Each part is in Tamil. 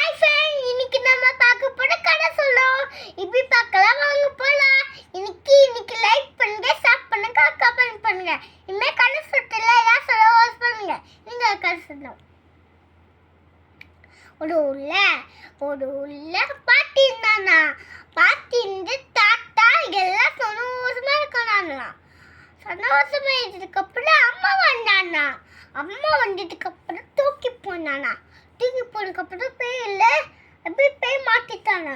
ஹாய் ஃப்ரெண்ட், இன்னைக்கு நம்ம பார்க்க போற கதை சொல்றோம். இப்படி பார்க்கலாம், வாங்க போலாம். இன்னைக்கு லைக் பண்ணுங்க, ஷேர் பண்ணுங்க, கமெண்ட் பண்ணுங்க. இனிமே கதை சொல்றதுல ஏதாவது சொல்ல வாஸ் பண்ணுங்க. நீங்க கதை சொல்லணும். ஒரு ஊர்ல பாட்டி இருந்தானா. பாட்டி இருந்து தாத்தா எல்லாம் சந்தோஷமா இருக்கானா. சந்தோஷமா இருந்ததுக்கு அப்புறம் அம்மா வந்ததுக்கு அப்புறம் தூக்கி போனானா. தூக்கி போனதுக்கப்புறம் பேய் மாட்டிட்டானா.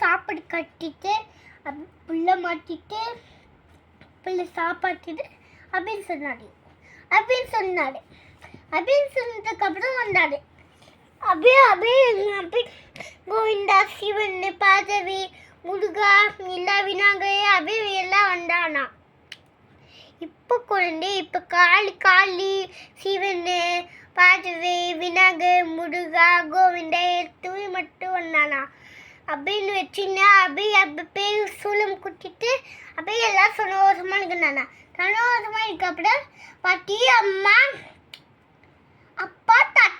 சாப்பாடு கட்டிட்டு புள்ள மாட்டிட்டு புள்ள சாப்பாட்டிட்டு அப்படின்னு சொன்னதுக்கு அப்புறம் வந்தாரு. அப்படியே கோவிந்தா, சிவன், பாதவி, முருகா, எல்லா விநாயகர் அப்படியே எல்லாம் வந்தானா. இப்போ காளி, சிவன், பாதவி, விநாயகர், முருகா, கோவிந்தா தூய் மட்டும் வந்தானா. அப்படின்னு வச்சுன்னா அப்படியே சூளம் குத்திட்டு அப்படியே எல்லாம் சந்தோஷமா இருக்கிறானா. சந்தோஷமா இருக்க அப்புறம் பாட்டி, அம்மா, அப்பா, தாத்தா